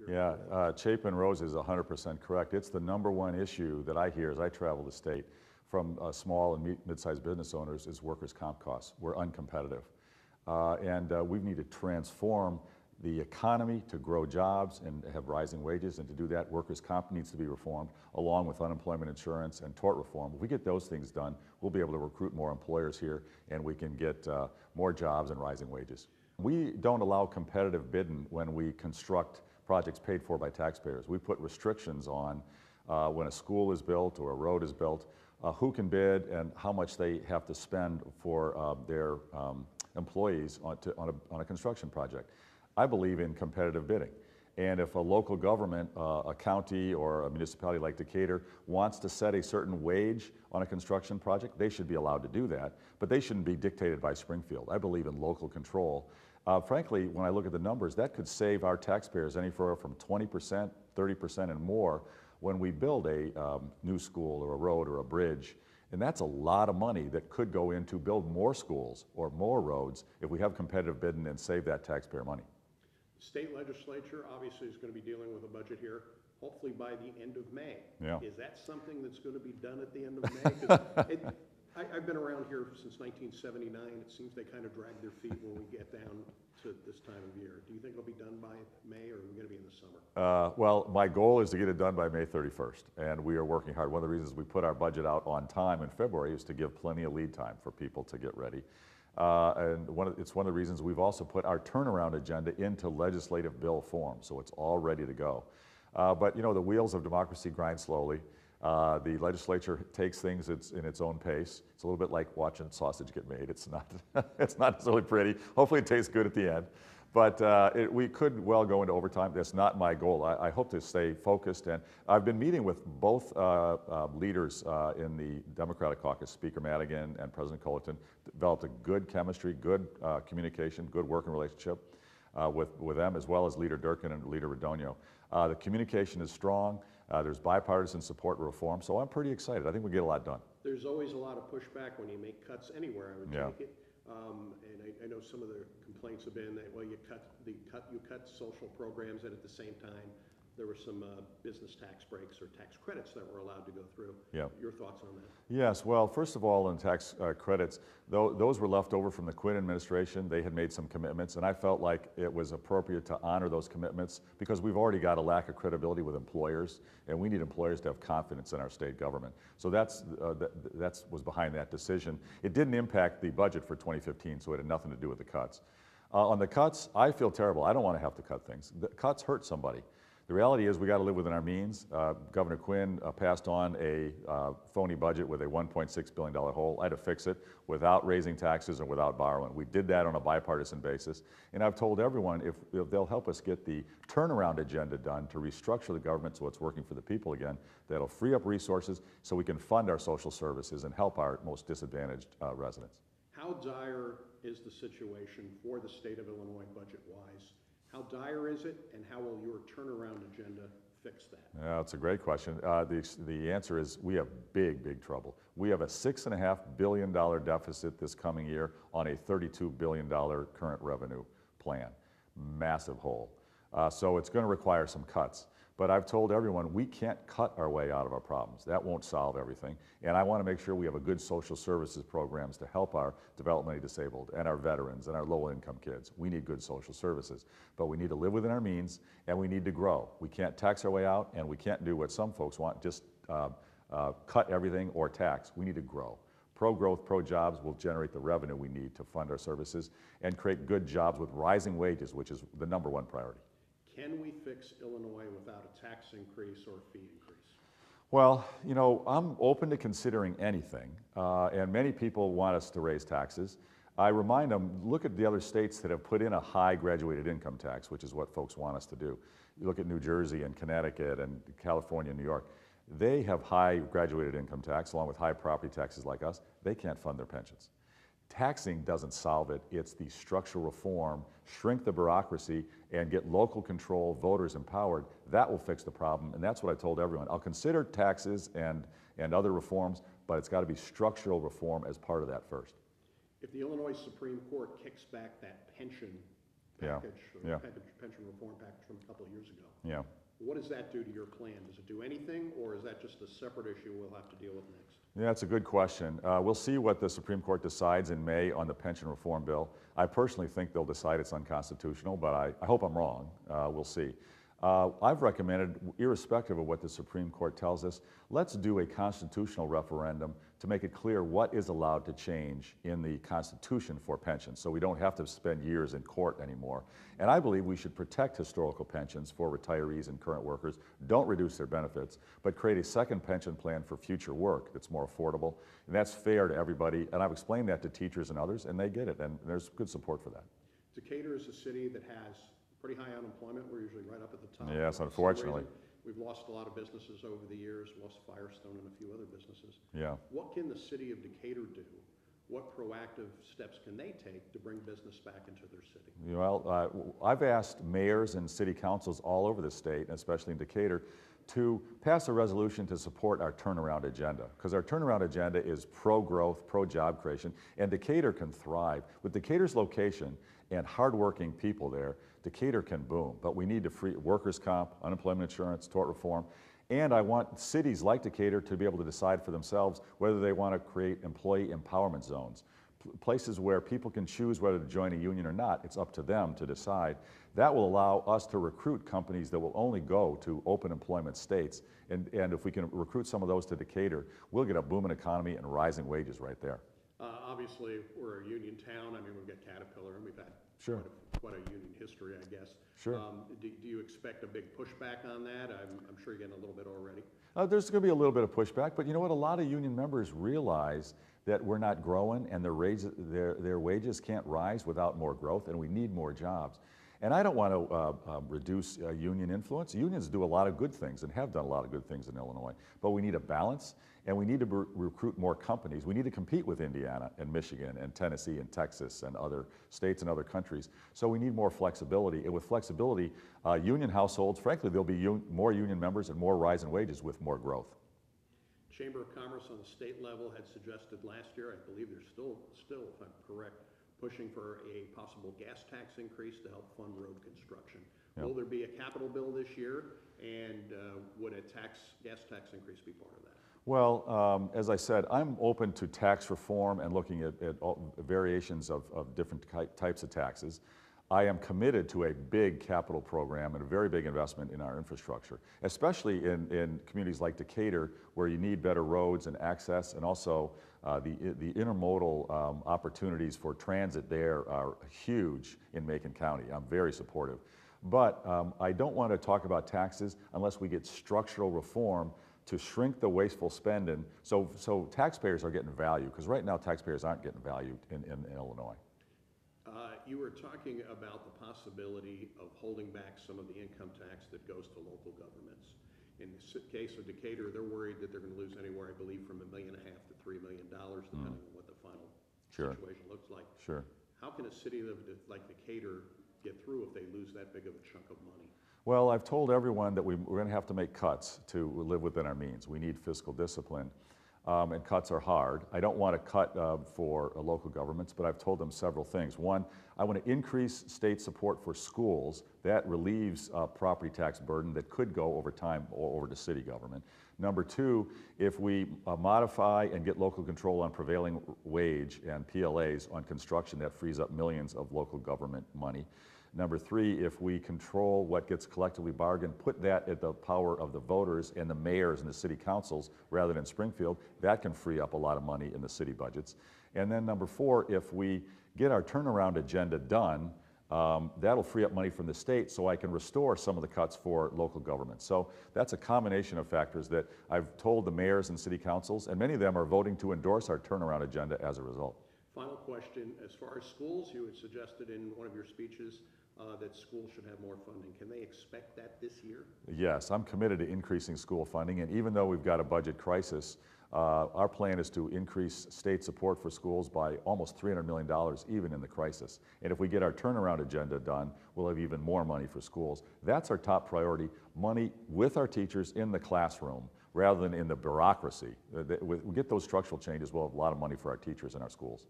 Chapin Rose is 100% correct. It's the #1 issue that I hear as I travel the state from small and mid-sized business owners is workers' comp costs. We're uncompetitive. We need to transform the economy to grow jobs and have rising wages, and to do that, workers' comp needs to be reformed, along with unemployment insurance and tort reform. If we get those things done, we'll be able to recruit more employers here, and we can get more jobs and rising wages. We don't allow competitive bidding when we construct projects paid for by taxpayers. We put restrictions on when a school is built or a road is built, who can bid and how much they have to spend for their employees on a construction project. I believe in competitive bidding. And if a local government, a county or a municipality like Decatur wants to set a certain wage on a construction project, they should be allowed to do that, but they shouldn't be dictated by Springfield. I believe in local control. Frankly, when I look at the numbers, that could save our taxpayers anywhere from 20%, 30% and more when we build a new school or a road or a bridge. And that's a lot of money that could go in to build more schools or more roads if we have competitive bidding and save that taxpayer money. State legislature obviously is going to be dealing with a budget here, hopefully by the end of May. Yeah. Is that something that's going to be done at the end of May? 'Cause I've been around here since 1979. It seems they kind of drag their feet when we get down to this time of year. Do you think it'll be done by May, or are we going to be in the summer? Well, my goal is to get it done by May 31st, and we are working hard. One of the reasons we put our budget out on time in February is to give plenty of lead time for people to get ready. It's one of the reasons we've also put our turnaround agenda into legislative bill form, so it's all ready to go. But you know, the wheels of democracy grind slowly. The legislature takes things in its own pace. It's a little bit like watching sausage get made. It's not, it's not necessarily pretty. Hopefully it tastes good at the end. But we could well go into overtime. That's not my goal. I hope to stay focused. And I've been meeting with both leaders in the Democratic caucus, Speaker Madigan and President Culleton, developed a good chemistry, good communication, good working relationship with them, as well as Leader Durkin and Leader Radonio. The communication is strong. There's bipartisan support for reform, so I'm pretty excited. I think we get a lot done. There's always a lot of pushback when you make cuts anywhere, I would take it. And I know some of the complaints have been that, well, you cut social programs, and at the same time, there were some business tax breaks or tax credits that were allowed to go through. Yeah. Your thoughts on that? Yes, well, first of all, in tax credits, those were left over from the Quinn administration. They had made some commitments, and I felt like it was appropriate to honor those commitments because we've already got a lack of credibility with employers, and we need employers to have confidence in our state government. So that was behind that decision. It didn't impact the budget for 2015, so it had nothing to do with the cuts. On the cuts, I feel terrible. I don't want to have to cut things. The cuts hurt somebody. The reality is we got to live within our means. Governor Quinn passed on a phony budget with a $1.6 billion hole. I had to fix it without raising taxes and without borrowing. We did that on a bipartisan basis. And I've told everyone if they'll help us get the turnaround agenda done to restructure the government so it's working for the people again, that'll free up resources so we can fund our social services and help our most disadvantaged residents. How dire is the situation for the state of Illinois budget-wise? How dire is it, and how will your turnaround agenda fix that? Yeah, that's a great question. The answer is we have big, big trouble. We have a $6.5 billion deficit this coming year on a $32 billion current revenue plan. Massive hole. So it's going to require some cuts. But I've told everyone we can't cut our way out of our problems. That won't solve everything. And I want to make sure we have a good social services programs to help our developmentally disabled and our veterans and our low-income kids. We need good social services. But we need to live within our means, and we need to grow. We can't tax our way out, and we can't do what some folks want, just cut everything or tax. We need to grow. Pro-growth, pro-jobs will generate the revenue we need to fund our services and create good jobs with rising wages, which is the #1 priority. Can we fix Illinois without a tax increase or fee increase? Well, you know, I'm open to considering anything, and many people want us to raise taxes. I remind them, look at the other states that have put in a high graduated income tax, which is what folks want us to do. You look at New Jersey and Connecticut and California and New York. They have high graduated income tax along with high property taxes like us. They can't fund their pensions. Taxing doesn't solve it. It's the structural reform, shrink the bureaucracy, and get local control, voters empowered. That will fix the problem, and that's what I told everyone. I'll consider taxes and other reforms, but it's got to be structural reform as part of that first. If the Illinois Supreme Court kicks back that pension Yeah. package, or Yeah. pension reform package from a couple of years ago. Yeah. What does that do to your plan? Does it do anything, or is that just a separate issue we'll have to deal with next? Yeah, that's a good question. We'll see what the Supreme Court decides in May on the pension reform bill. I personally think they'll decide it's unconstitutional, but I hope I'm wrong. We'll see. I've recommended, irrespective of what the Supreme Court tells us, let's do a constitutional referendum to make it clear what is allowed to change in the Constitution for pensions, so we don't have to spend years in court anymore. And I believe we should protect historical pensions for retirees and current workers, don't reduce their benefits, but create a second pension plan for future work that's more affordable, and that's fair to everybody. And I've explained that to teachers and others, and they get it, and there's good support for that. Decatur is a city that has pretty high unemployment. We're usually right up at the top. Yes, For some unfortunately. reason, we've lost a lot of businesses over the years, lost Firestone and a few other businesses. Yeah. What can the city of Decatur do? What proactive steps can they take to bring business back into their city? Well, I've asked mayors and city councils all over the state, especially in Decatur, to pass a resolution to support our turnaround agenda, because our turnaround agenda is pro-growth, pro-job creation, and Decatur can thrive. With Decatur's location and hardworking people there, Decatur can boom, but we need to free workers' comp, unemployment insurance, tort reform, and I want cities like Decatur to be able to decide for themselves whether they want to create employee empowerment zones, places where people can choose whether to join a union or not. It's up to them to decide. That will allow us to recruit companies that will only go to open employment states, and if we can recruit some of those to Decatur, we'll get a booming economy and rising wages right there. Obviously, we're a union town. I mean, we've got Caterpillar, and we've had Sure. quite a union history, I guess. Sure. Do you expect a big pushback on that? I'm sure you're getting a little bit already. There's going to be a little bit of pushback, but you know what? A lot of union members realize that we're not growing, and their wages can't rise without more growth, and we need more jobs. And I don't want to reduce union influence. Unions do a lot of good things and have done a lot of good things in Illinois, but we need a balance, and we need to recruit more companies. We need to compete with Indiana and Michigan and Tennessee and Texas and other states and other countries. So we need more flexibility, and with flexibility, union households, frankly, there'll be more union members and more rise in wages with more growth. Chamber of Commerce on the state level had suggested last year, I believe they're still, if I'm correct, pushing for a possible gas tax increase to help fund road construction. Yep. Will there be a capital bill this year, and would a gas tax increase be part of that? Well, as I said, I'm open to tax reform and looking at all variations of different types of taxes. I am committed to a big capital program and a very big investment in our infrastructure, especially in communities like Decatur, where you need better roads and access, and also the intermodal opportunities for transit there are huge in Macon County. I'm very supportive. But I don't want to talk about taxes unless we get structural reform to shrink the wasteful spending so taxpayers are getting value, because right now taxpayers aren't getting value in Illinois. You were talking about the possibility of holding back some of the income tax that goes to local governments. In the case of Decatur, they're worried that they're going to lose anywhere, I believe, from $1.5 million to $3 million, depending on what the final situation looks like. Sure. How can a city like Decatur get through if they lose that big of a chunk of money? Well, I've told everyone that we're going to have to make cuts to live within our means. We need fiscal discipline. And cuts are hard. I don't want to cut for local governments, but I've told them several things. One, I want to increase state support for schools. That relieves property tax burden that could go over time or over to city government. Number two, if we modify and get local control on prevailing wage and PLAs on construction, that frees up millions of local government money. Number three, if we control what gets collectively bargained, put that at the power of the voters and the mayors and the city councils rather than Springfield, that can free up a lot of money in the city budgets. And then number four, if we get our turnaround agenda done, that'll free up money from the state so I can restore some of the cuts for local government. So that's a combination of factors that I've told the mayors and city councils, and many of them are voting to endorse our turnaround agenda as a result. Final question, as far as schools, you had suggested in one of your speeches that schools should have more funding. Can they expect that this year? Yes, I'm committed to increasing school funding, and even though we've got a budget crisis, our plan is to increase state support for schools by almost $300 million even in the crisis. And if we get our turnaround agenda done, we'll have even more money for schools. That's our top priority, money with our teachers in the classroom rather than in the bureaucracy. We get those structural changes, we'll have a lot of money for our teachers in our schools.